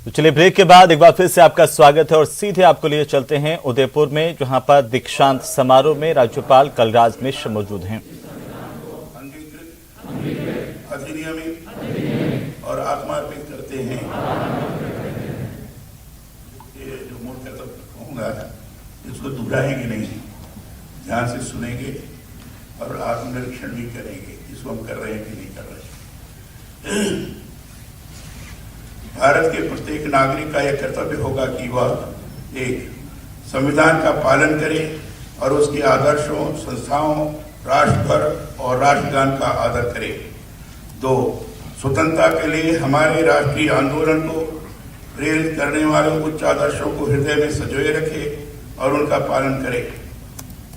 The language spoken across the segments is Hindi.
तो चलिए ब्रेक के बाद एक बार फिर से आपका स्वागत है और सीधे आपको लिए चलते हैं उदयपुर में, जहां पर दीक्षांत समारोह में राज्यपाल कलराज मिश्र मौजूद हैं। अधिनियमित और आत्मार्पित करते हैं। ये जो मूल कर्तव्य कहूँगा इसको दोहराएंगे नहीं, ध्यान से सुनेंगे और आत्मनिरीक्षण भी करेंगे, इसको हम कर रहे हैं कि नहीं कर रहे। भारत के प्रत्येक नागरिक का यह कर्तव्य होगा कि वह एक संविधान का पालन करे और उसके आदर्शों, संस्थाओं, राष्ट्रभर और राष्ट्रगान का आदर करे। 2, स्वतंत्रता के लिए हमारे राष्ट्रीय आंदोलन को प्रेरित करने वाले उच्च आदर्शों को हृदय में संजोए रखे और उनका पालन करे।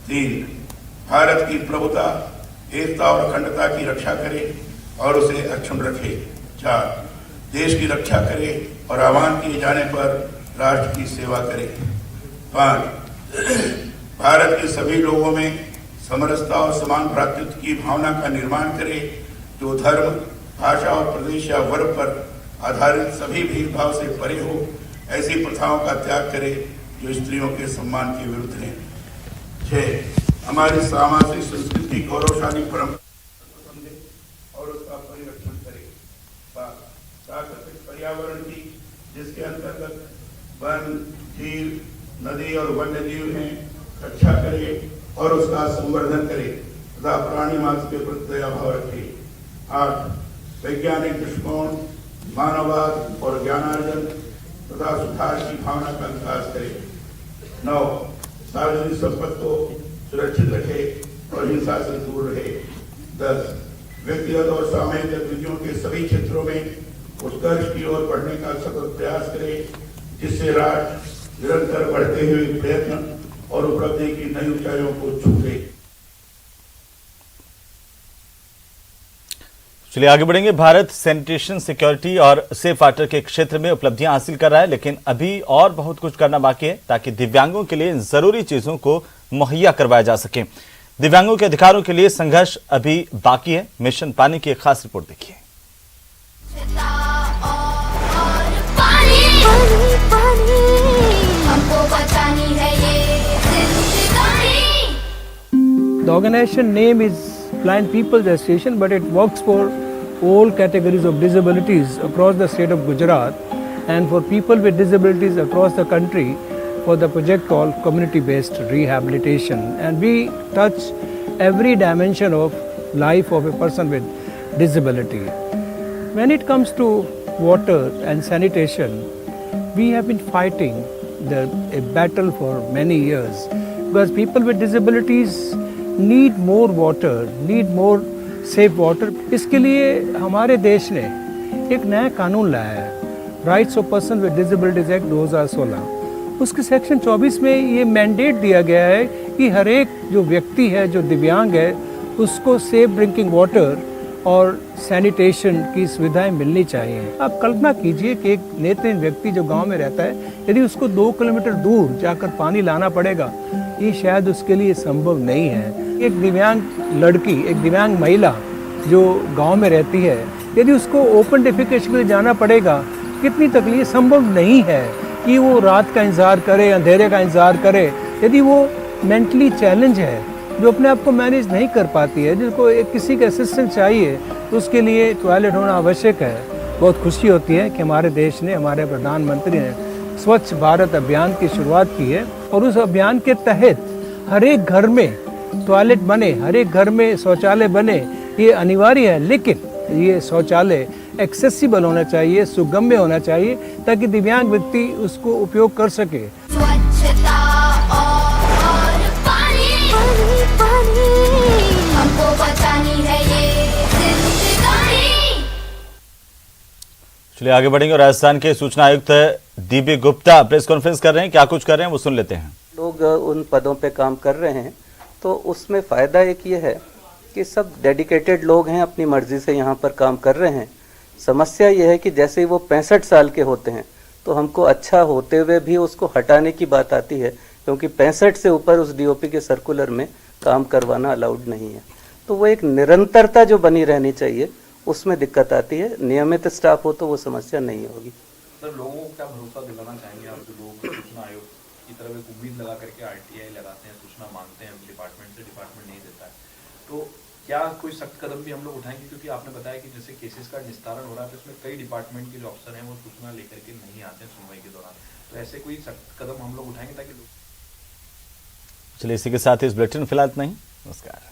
3, भारत की प्रभुता, एकता और अखंडता की रक्षा करे और उसे अक्षुण्ण रखे। 4, देश की रक्षा करे और आह्वान किए जाने पर राष्ट्र की सेवा करे। 5, भारत के सभी लोगों में समरसता और समान भ्रातृत्व की भावना का निर्माण करे, जो धर्म, भाषा और प्रदेश या वर्ग पर आधारित सभी भेदभाव से परे हो। ऐसी प्रथाओं का त्याग करे जो स्त्रियों के सम्मान के विरुद्ध हैं। 6, हमारी सामाजिक संस्कृति गौरवशाली परंपरा समझे और उसका परिरक्षण करे। 7, प्राकृतिक पर्यावरण की, जिसके अंतर्गत वन, झील, नदी और वन्य जीव हैं, रक्षा करे और उसका संवर्धन करे तथा प्राणी मात्र के प्रति दया भाव रखे। 8, वैज्ञानिक दृष्टिकोण, मानववाद और ज्ञानार्जन तथा सुधार की भावना का विकास करे। 9, सार्वजनिक संपत्ति को सुरक्षित रखे और हिंसा से दूर रहे। 10, व्यक्तिगत और सामूहिक गतिविधियों के सभी क्षेत्रों में उत्कर्ष की ओर बढ़ने का सतत प्रयास करे, जिससे राष्ट्र निरंतर बढ़ते हुए प्रयत्न और उपलब्धि की नई ऊंचाइयों को छूटे। चलिए आगे बढ़ेंगे। भारत सैनिटेशन, सिक्योरिटी और सेफ वाटर के क्षेत्र में उपलब्धियां हासिल कर रहा है, लेकिन अभी और बहुत कुछ करना बाकी है ताकि दिव्यांगों के लिए जरूरी चीजों को मुहैया करवाया जा सके। दिव्यांगों के अधिकारों के लिए संघर्ष अभी बाकी है। मिशन पानी की एक खास रिपोर्ट देखिए। The organization name is Blind People's Association, but it works for all categories of disabilities across the state of Gujarat and for people with disabilities across the country for the project called Community-Based Rehabilitation. And we touch every dimension of life of a person with disability. When it comes to water and sanitation, we have been fighting a battle for many years because people with disabilities need more water, need more safe water. इसके लिए हमारे देश ने एक नया कानून लाया है, rights of person with disabilities act 2016। उसके सेक्शन 24 में ये मैंडेट दिया गया है कि हर एक जो व्यक्ति है, जो दिव्यांग है, उसको सेफ ड्रिंकिंग वाटर और सैनिटेशन की सुविधाएं मिलनी चाहिए। आप कल्पना कीजिए कि एक नेत्रहीन व्यक्ति जो गांव में रहता है, यदि उसको 2 किलोमीटर दूर जाकर पानी लाना पड़ेगा, ये शायद उसके लिए संभव नहीं है। एक दिव्यांग लड़की, एक दिव्यांग महिला जो गांव में रहती है, यदि उसको ओपन डेफिकेशन के लिए जाना पड़ेगा, कितनी तकलीफ, संभव नहीं है कि वो रात का इंतजार करे, अंधेरे का इंतजार करे। यदि वो मेंटली चैलेंज है, जो अपने आप को मैनेज नहीं कर पाती है, जिसको एक किसी का असिस्टेंस चाहिए, तो उसके लिए टॉयलेट होना आवश्यक है। बहुत खुशी होती है कि हमारे देश ने, हमारे प्रधानमंत्री ने स्वच्छ भारत अभियान की शुरुआत की है और उस अभियान के तहत हर एक घर में टॉयलेट बने, हर एक घर में शौचालय बने, ये अनिवार्य है। लेकिन ये शौचालय एक्सेसिबल होना चाहिए, सुगम्य होना चाहिए, ताकि दिव्यांग व्यक्ति उसको उपयोग कर सके। स्वच्छता और पानी, हमको बचानी है ये जिंदगानी। चलिए आगे बढ़ेंगे। राजस्थान के सूचना आयुक्त डीबी गुप्ता प्रेस कॉन्फ्रेंस कर रहे हैं, क्या कुछ कर रहे हैं वो सुन लेते हैं। लोग उन पदों पे काम कर रहे हैं, तो उसमें फ़ायदा एक ये है कि सब डेडिकेटेड लोग हैं, अपनी मर्जी से यहाँ पर काम कर रहे हैं। समस्या ये है कि जैसे ही वो 65 साल के होते हैं, तो हमको अच्छा होते हुए भी उसको हटाने की बात आती है, क्योंकि 65 से ऊपर उस डीओपी के सर्कुलर में काम करवाना अलाउड नहीं है। तो वो एक निरंतरता जो बनी रहनी चाहिए, उसमें दिक्कत आती है। नियमित स्टाफ हो तो वो समस्या नहीं होगी। मतलब लोगों को क्या भरोसा दिलाना चाहेंगे आप, जो लोग सूचना आयोग की तरफ एक उम्मीद लगा करके RTI लगाते हैं, सूचना मांगते हैं डिपार्टमेंट से, डिपार्टमेंट नहीं देता है, तो क्या कोई सख्त कदम भी हम लोग उठाएंगे? क्योंकि आपने बताया कि जैसे केसेस का निस्तारण हो रहा है तो इसमें कई डिपार्टमेंट के जो अफसर हैं वो सूचना लेकर के नहीं आते हैं सुनवाई के दौरान, तो ऐसे कोई सख्त कदम हम लोग उठाएंगे ताकि लोग। चलिए इसी के साथ इस बुलेटिन फिलहाल इतना ही। नमस्कार।